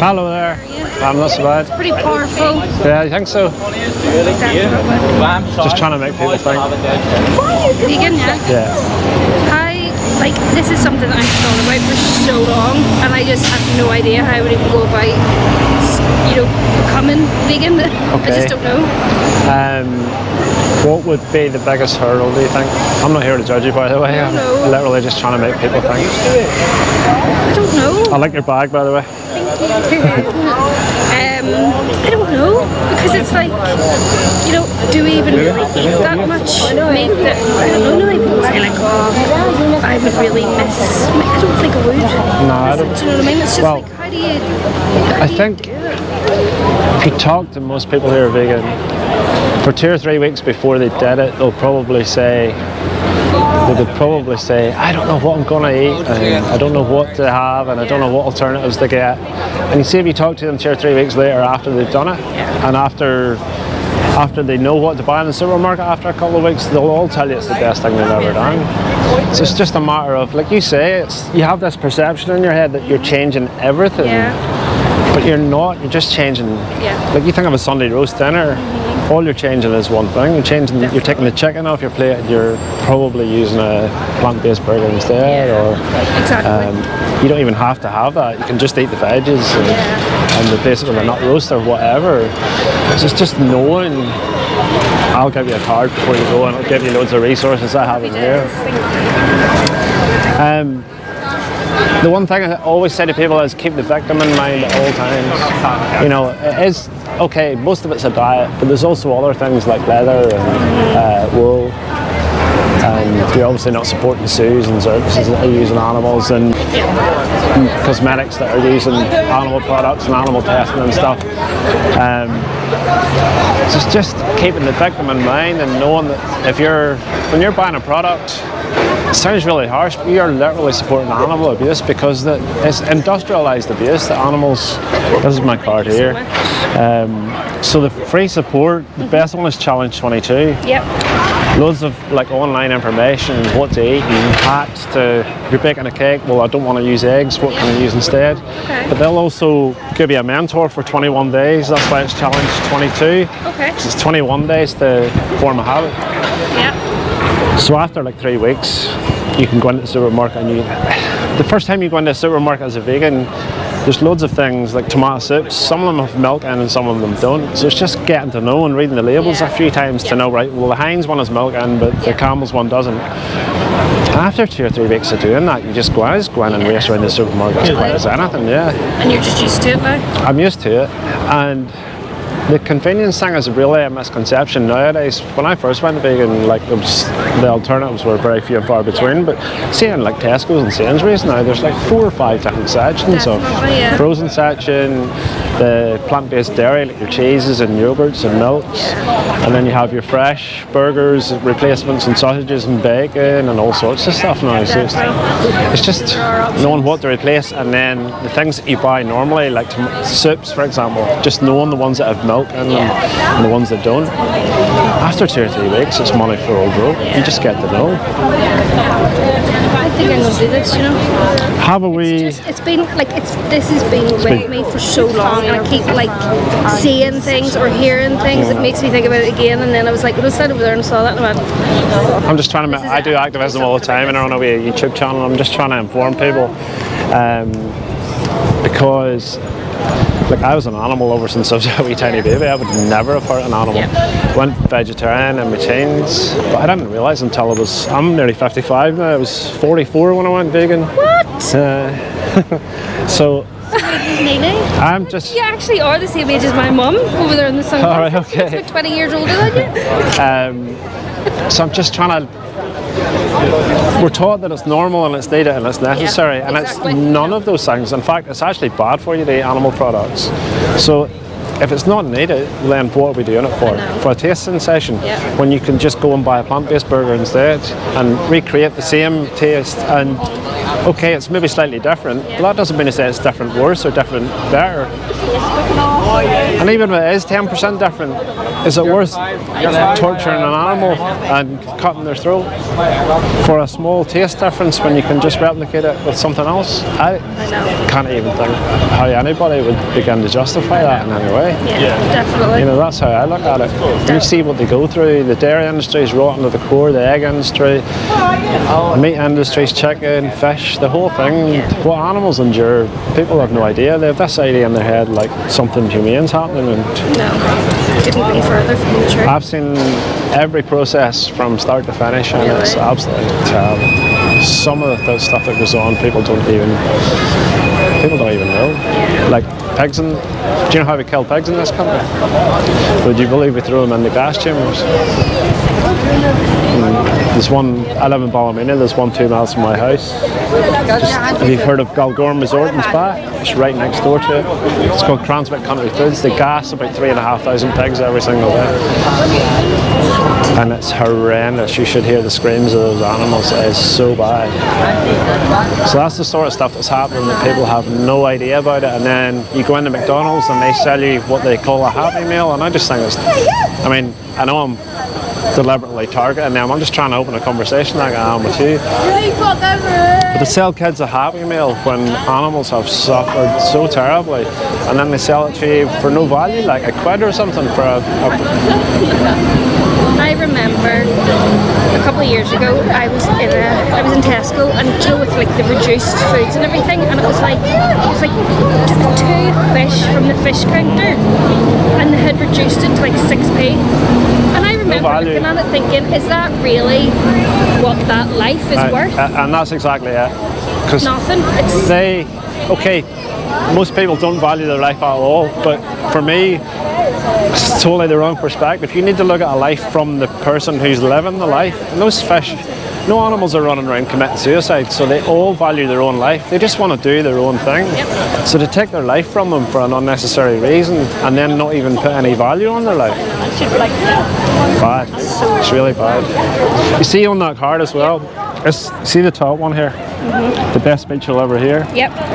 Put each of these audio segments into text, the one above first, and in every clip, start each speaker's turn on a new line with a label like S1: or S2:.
S1: Hello there. I'm not so bad.
S2: It's pretty powerful.
S1: Yeah, you think so? Just trying to make people think.
S2: Vegan, yeah? This is something that I've thought about for so long, and I just have no idea how I would even go about, becoming vegan.
S1: Okay.
S2: I just don't know.
S1: What would be the biggest hurdle, do you think? I'm not here to judge you, by the way.
S2: I don't know.
S1: I'm literally just trying to make people think.
S2: I don't know.
S1: I like your bag, by the way.
S2: I don't know, because it's like, do we even really eat that much meat that, I don't know, people say like, oh, I would really miss, I don't think I would.
S1: No, I don't.
S2: Do you know what I mean? It's just like, how do you
S1: I think if you talk to most people who are vegan, for 2 or 3 weeks before they did it, they would probably say, I don't know what I'm going to eat, and I don't know what to have, and I don't know what alternatives to get. And you see, if you talk to them 2 or 3 weeks later after they've done it, and after they know what to buy in the supermarket after a couple of weeks, they'll all tell you it's the best thing they've ever done. So it's just a matter of, like you say, you have this perception in your head that you're changing everything, but you're not. You're just changing. Like you think of a Sunday roast dinner. All you're changing is one thing. You're taking the chicken off your plate, and you're probably using a plant-based burger instead, or you don't even have to have that. You can just eat the veggies and replace it with a nut roast or whatever. It's just knowing. I'll give you a card before you go, and I'll give you loads of resources I have in here. The one thing I always say to people is keep the victim in mind at all times. It is okay, most of it's a diet, but there's also other things like leather and wool, and you're obviously not supporting zoos and services that are using animals, and cosmetics that are using animal products and animal testing and stuff. Just keeping the victim in mind and knowing that when you're buying a product, it sounds really harsh, but you're literally supporting animal abuse, because it's industrialized abuse. The animals, this is my card here. So the free support, the best one is Challenge 22.
S2: Yep.
S1: Loads of online information on what to eat and hacks to, if you're baking a cake, well, I don't want to use eggs, what can I use instead?
S2: Okay.
S1: But they'll also give you a mentor for 21 days, that's why it's Challenge 22.
S2: Okay.
S1: It's 21 days to form a habit.
S2: Yep.
S1: So after 3 weeks, you can go into the supermarket, and the first time you go into a supermarket as a vegan, there's loads of things like tomato soups. Some of them have milk in and some of them don't. So it's just getting to know and reading the labels a few times to know, right, well, the Heinz one has milk in, but the Campbell's one doesn't. After 2 or 3 weeks of doing that, you just go in and race around the supermarket as quick as anything,
S2: And you're just used to it now?
S1: I'm used to it. And the convenience thing is really a misconception nowadays. When I first went vegan, the alternatives were very few and far between. But seeing Tesco's and Sainsbury's now, there's 4 or 5 different sections of frozen section, the plant-based dairy, like your cheeses and yogurts and milks, and then you have your fresh burgers, replacements and sausages and bacon and all sorts of stuff now. So it's just knowing what to replace, and then the things that you buy normally, like soups, for example, just knowing the ones that have milk in them and the ones that don't. After 2 or 3 weeks, it's money for old rope. You just get to know.
S2: I think I'm gonna do this,
S1: Have we?
S2: This has been with me for so long, and I keep seeing things or hearing things that makes me think about it again. And then I was like, I sat over there and saw that, and I went,
S1: I'm just trying to. I do activism all the time, and I run a YouTube channel. I'm just trying to inform people, because. I was an animal lover since I was a wee tiny baby. I would never have hurt an animal. Went vegetarian in my teens, but I didn't realise until I'm nearly 55 now. I was 44 when I went vegan.
S2: What?
S1: So I'm just...
S2: You actually are the same age as my mum over there in the sun.
S1: Alright, okay.
S2: She's 20 years older than you.
S1: So I'm just trying to... We're taught that it's normal and it's needed and it's necessary, and it's none of those things. In fact, it's actually bad for you to eat animal products. So if it's not needed, then what are we doing it for? For a taste sensation, when you can just go and buy a plant-based burger instead and recreate the same taste. And okay, it's maybe slightly different, but that doesn't mean to say it's different worse or different better. And even if it is 10% different, is it worth torturing an animal and cutting their throat for a small taste difference when you can just replicate it with something else? I can't even think how anybody would begin to justify that in any way.
S2: Yeah, definitely.
S1: You know, that's how I look at it. You see what they go through. The dairy industry is rotten to the core, the egg industry, the meat industry is chicken, fish, the whole thing. What animals endure, people have no idea. They have this idea in their head like something humane's happening. And
S2: no, couldn't be further from the truth.
S1: I've seen every process from start to finish, and it's absolutely terrible. Some of the stuff that goes on, people don't even know. Like pigs, do you know how we kill pigs in this country? Would you believe we throw them in the gas chambers? There's one, I live in Ballymena, there's one 2 miles from my house. Have you heard of Galgorm Resort in Spa? It's right next door to it. It's called Cranswick Country Foods. They gas about 3,500 pigs every single day. And it's horrendous. You should hear the screams of those animals. It is so bad. So that's the sort of stuff that's happening that people have no idea about it. And then you go into McDonald's and they sell you what they call a Happy Meal. And I just think it's, I mean, I know I'm deliberately targeting them. I'm just trying to open a conversation like I am with you. But to sell kids a Happy Meal when animals have suffered so terribly, and then they sell it to you for no value, like a quid or something for a
S2: I remember a couple of years ago, I was in Tesco, and with like the reduced foods and everything, and it was like 2 fish from the fish counter, and they had reduced it to like 6p. And I remember looking at it thinking, is that really what that life is worth?
S1: And that's exactly it. Because
S2: nothing.
S1: Most people don't value their life at all, but for me, it's totally the wrong perspective. You need to look at a life from the person who's living the life. And those fish, no animals are running around committing suicide, so they all value their own life. They just want to do their own thing. So to take their life from them for an unnecessary reason and then not even put any value on their life, bad. It's really bad. You see on that card as well, see the top one here? The best speech you'll ever hear.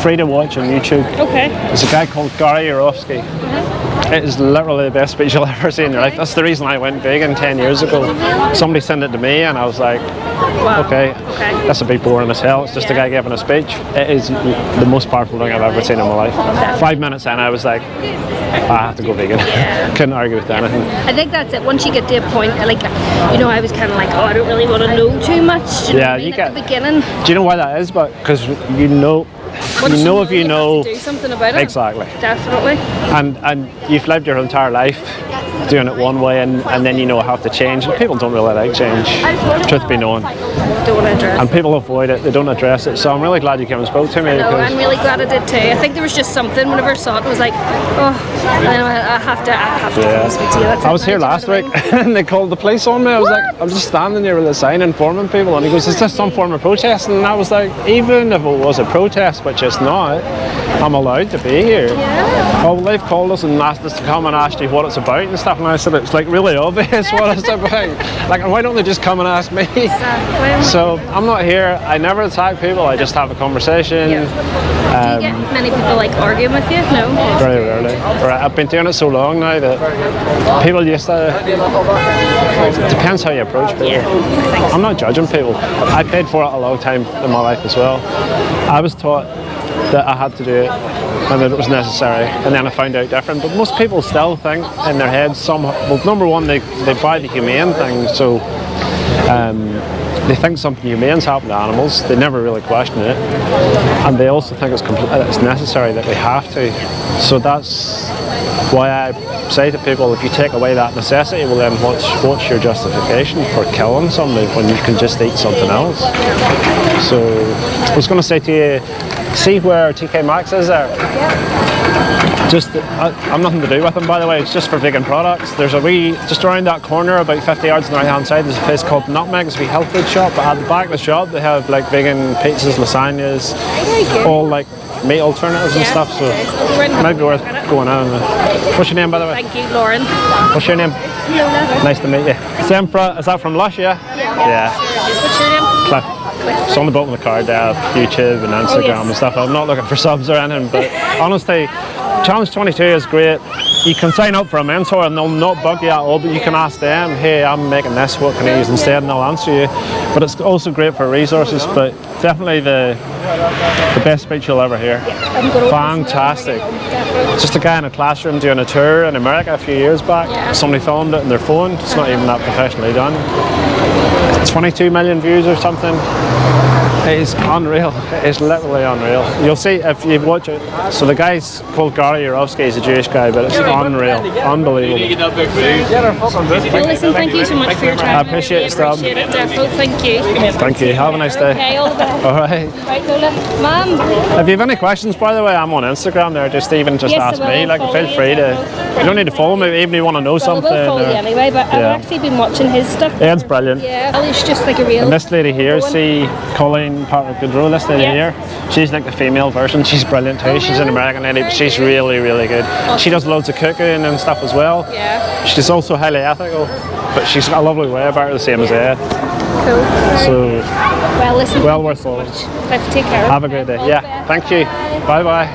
S1: Free to watch on YouTube.
S2: Okay.
S1: There's a guy called Gary Yourofsky. It is literally the best speech you'll ever see in your life. That's the reason I went vegan 10 years ago. Somebody sent it to me and I was like, okay, that's a bit boring as hell. It's just a guy giving a speech. It is the most powerful thing I've ever seen in my life. 5 minutes in, I was like, I have to go vegan. Couldn't argue with anything.
S2: I think that's it. Once you get to a point, like, you know, I was kind of like, I don't really want to know too much. Do you know what I mean? At the beginning.
S1: Do you know why that is? But because you know to do
S2: something about it.
S1: Exactly.
S2: Definitely.
S1: And you've lived your entire life doing it one way, and then you have to change. And people don't really like change. Truth be known.
S2: Don't address.
S1: And people avoid it. They don't address it. So I'm really glad you came and spoke to me.
S2: No, I'm really glad I did too. I think there was just something whenever I saw it, it was like, I have to come and speak to you.
S1: I was here last week and they called the police on me. I was like, I'm just standing there with a sign informing people, and he goes, is this some form of protest? And I was like, even if it was a protest, which it's not, I'm allowed to be here. Oh, well, they've called us and asked us to come and ask you what it's about and stuff, and I said it's like really obvious what it's about. Like, why don't they just come and ask me?
S2: Exactly.
S1: So I'm not here. I never attack people. I just have a conversation.
S2: Do you get many people like arguing with you? No.
S1: Very rarely. I've been doing it so long now that people used to. It depends how you approach people. I'm not judging people. I paid for it a long time in my life as well. I was taught that I had to do it and that it was necessary, and then I found out different. But most people still think in their heads well, number one, they buy the humane thing, so they think something humane's happened to animals. They never really question it, and they also think it's necessary, that they have to. So that's why I say to people, if you take away that necessity, well then what's your justification for killing somebody when you can just eat something else? So I was going to say to you, see where TK Maxx is there? Just, I'm nothing to do with them, by the way. It's just for vegan products. There's just around that corner, about 50 yards on the right hand side, there's a place called Nutmeg. It's a wee health food shop, but at the back of the shop they have like vegan pizzas, lasagnas, all like meat alternatives and stuff, so it might be worth going on. What's your name, by the way?
S2: Thank you, Lauren.
S1: What's your name?
S2: Lola.
S1: Nice to meet you. Sempra, is that from Lush, yeah? Yeah.
S2: What's your name?
S1: Cliff. It's on the bottom of the card there, YouTube and Instagram and stuff. I'm not looking for subs or anything, but honestly, Challenge 22 is great. You can sign up for a mentor and they'll not bug you at all, but you can ask them, hey, I'm making this, what can I use instead, and they'll answer you. But it's also great for resources, but definitely the best speech you'll ever hear. Fantastic. Just a guy in a classroom doing a tour in America a few years back. Somebody filmed it on their phone. It's not even that professionally done. 22 million views or something. It is unreal. It is literally unreal. You'll see if you watch it. So the guy's called Gary Yourofsky. He's a Jewish guy, but it's unreal, unbelievable.
S2: Well, listen, thank you so much for your time.
S1: I appreciate it, Stab.
S2: Appreciate it, Defo. Thank you.
S1: Thank you. Have a nice day.
S2: Okay, all the best.
S1: All right.
S2: Right, Lola. Mum.
S1: If you have any questions, by the way, I'm on Instagram there. Just even just
S2: Yes,
S1: ask
S2: I will.
S1: me. Like,
S2: Follow
S1: feel
S2: you,
S1: free to.
S2: Defo.
S1: You don't need to follow me, even if you want to know
S2: Well, I
S1: something.
S2: will follow you anyway, but I've
S1: Yeah.
S2: actually been watching his stuff.
S1: Ian's brilliant.
S2: Yeah, well, he's just like a real.
S1: And this lady here, see Colleen Patrick Goodrow, this lady here, she's like the female version. She's brilliant too. She's an American lady, but she's really, really good. She does loads of cooking and stuff as well.
S2: Yeah.
S1: She's also highly ethical, but she's got a lovely way about her, the same as Ed.
S2: Cool.
S1: So,
S2: Well, listen.
S1: well worth following.
S2: Let's take care.
S1: Have a great day. Yeah, thank you. Bye bye.